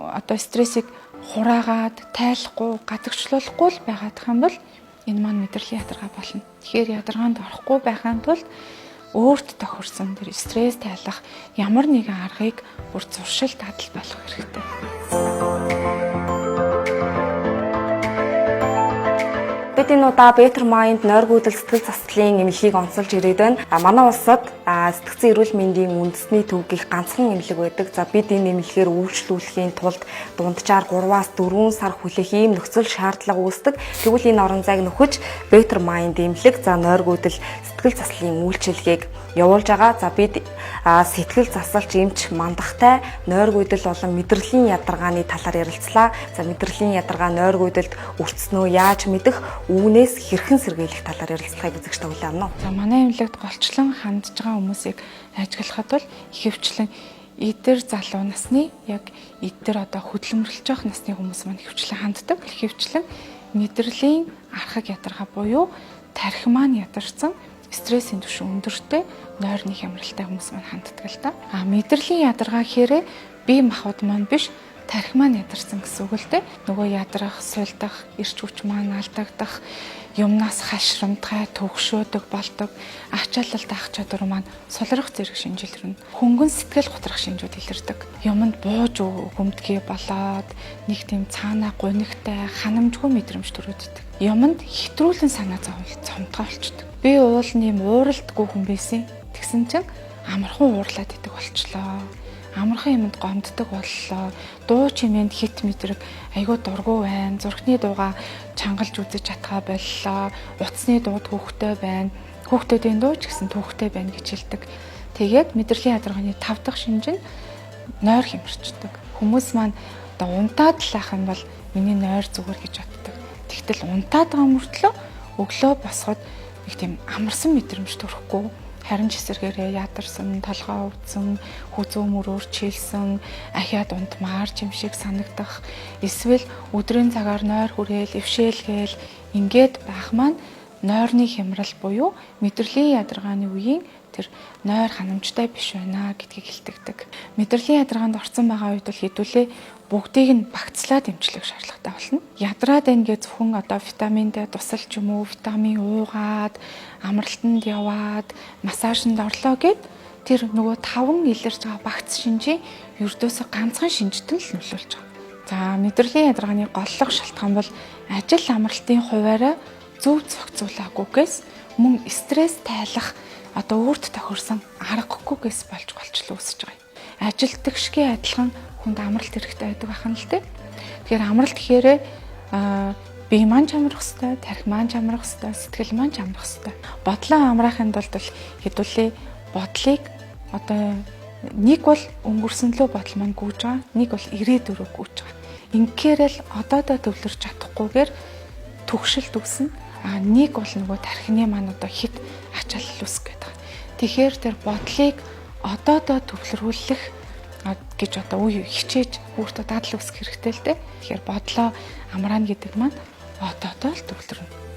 одоо стрессийг хураагаад, тайлахгүй, гадагшлуулахгүй л байгаад байгаа бол энэ маань мэдрэлийн ядаргаа болно. Тэгэхээр ядаргаанд орохгүй байхын тулд өөрт тохирсон тэр стресс тайлах ямар нэгэн аргыг бүр зуршил дадал болгох хэрэгтэй. Бид энэ удаа Better Mind нойргүйдэл сэтгэл заслын эмнэлгийг онцолж ирээд байна. Манай улсад сэтгцэн эрүүл мэндийн үндэсний төв гэх ганцхан эмнэлэг байдаг. За бид энэ эмнэлгээр үйлчлүүлэхийн тулд дунджаар 3-аас 4 сар хүлээх ийм нөхцөл шаардлага үүсдэг. Тэгвэл энэ орон зайг нөхөж Better Mind эмнэлэг за нойргүйдэл сэтгэл заслын үйлчилгээг явуулж байгаа. За бид сэтгэл засалч эмч мандахтай нойргүйдэл болон мэдрэлийн ядаргааны талаар ярилцлаа. За мэдрэлийн ядаргаа нойргүйдэлд өртснөө яаж мэдэх, үүнээс хэрхэн сэргийлэх талаар ярилцлагыг үзэгчтэй хүлээн авна уу? За манай эмнэлэгт голчлон хандж байгаа хүмүүсийг ажиглахад бол ихэвчлэн эдгээр залуу насны яг эдгээр одоо хөдөлмөрлөж байгаа насны хүмүүс маань ихэвчлэн ханддаг. Ихэвчлэн мэдрэлийн архаг ядаргаа буюу тархи маань ядарсан стрессийн түвшин өндөртэй нойрны хямралтай хүмүүс маань ханддаг л да. Мэдрэлийн ядаргаа гэхээрээ бие махбод маань биш тархи маань ядарсан гэсэн үг л дээ. Нөгөө ядрах, сулдах, эрч хүч маань алдагдах, юмнаас хашрамтгай, төгшөөдөг болдог, ачаалалт ах чадвар маань сулрах зэрэг шинжилэрнэ. Хөнгөн сэтгэл готрах шинжүүд илэрдэг. Юмд бууж өгөмдгий болоод нэг тийм цаанаа гунигтай, ханамжгүй мэдрэмж төрөөддөг. Юмд хэтрүүлэн санаа зовтгой болчдөг. Би уул нэм ууралдаггүй хүн байсан. Тэгсэн чинь амархан уурлаад идэг болчлоо. Амархан юмд гомддог боллоо. Дуу чимээнд хит мэдрэг айгүй дургу байна. Зургтны дууга чангалж үзэж чадхаа боллоо. Утасны дууд хүүхтэй байна. Хүүхдүүдийн дуу ч гэсэн түүхтэй байна гэж хэлдэг. Тэгээд мэдрэлийн ядаргааны 5 дахь шинж нь нойр хямрчдаг. Хүмүүс маань одоо унтаад л ах юм бол миний нойр зүгээр гэж боддог. Тэгтэл унтаад байгаа мөртлөө өглөө босоход нэг тийм амарсан мэдрэмж төрөхгүй. Харин ч эсэргээрээ ядарсан, толгой өвдсөн, хүзүү мөрөөр чийлсэн, ахиад унтмаар юм шиг санагдах, эсвэл өдрийн цагаар нойр хүрээл, эвшээлгээл ингээд байх маань нойрны хямрал буюу мэдрэлийн ядаргааны үеийн тэр нойр ханамжтай биш байна гэдгийг илтгэдэг. Мэдрэлийн ядаргаанд орсон байгаа үед бол хэдүүлээ бүгдийг нь багцлаад эмчлэх шаардлагатай болно. Ядраад байна гэж зөвхөн одоо витаминдээ тусалж юм уу, витамин уугаад, амралтанд яваад, массажинд орлоо гэд тэр нөгөө 5 илэрж байгаа багц шинжийн ердөөсөө ганцхан шинжтэн л нөлөөлж байгаа. За мэдрэлийн ядаргааны голлох шалтгаан бол ажил амралтын хуваараа зөв зохицуулаагүйгээс мөн стресс тайлах одоо өөрт тохирсон аргагүйгээс болж голчлон үүсэж байгаа юм. Ажилтдаг шигээ адилхан хүнд амралт хэрэгтэй байдаг ахна л дээ. Тэгэхээр амралт гэхээрээ бие маань чамрах хэвээр, тархи маань чамрах хэвээр, сэтгэл маань чамрах хэвээр. Бодлоо амраахын тулд хэдүүлээ бодлыг одоо нэг бол өнгөрсөн лөө бодол маань гүйж байгаа, нэг бол ирээдүрөө гүйж байгаа. Ингээр л одоодоо төвлөрч чадахгүйгээр түгшилт үүснэ. Нэг бол нөгөө тархины маань одоо хит ачаалал үүсгэх гэдэг. Тэгэхээр тэр бодлыг одоодоо төвлөрүүлэх гэж одоо үе хичээж өөртөө дадал үүсгэх хэрэгтэй л дээ. Тэгэхээр бодлоо амраана гэдэг маань одоодоо л төвлөрнө.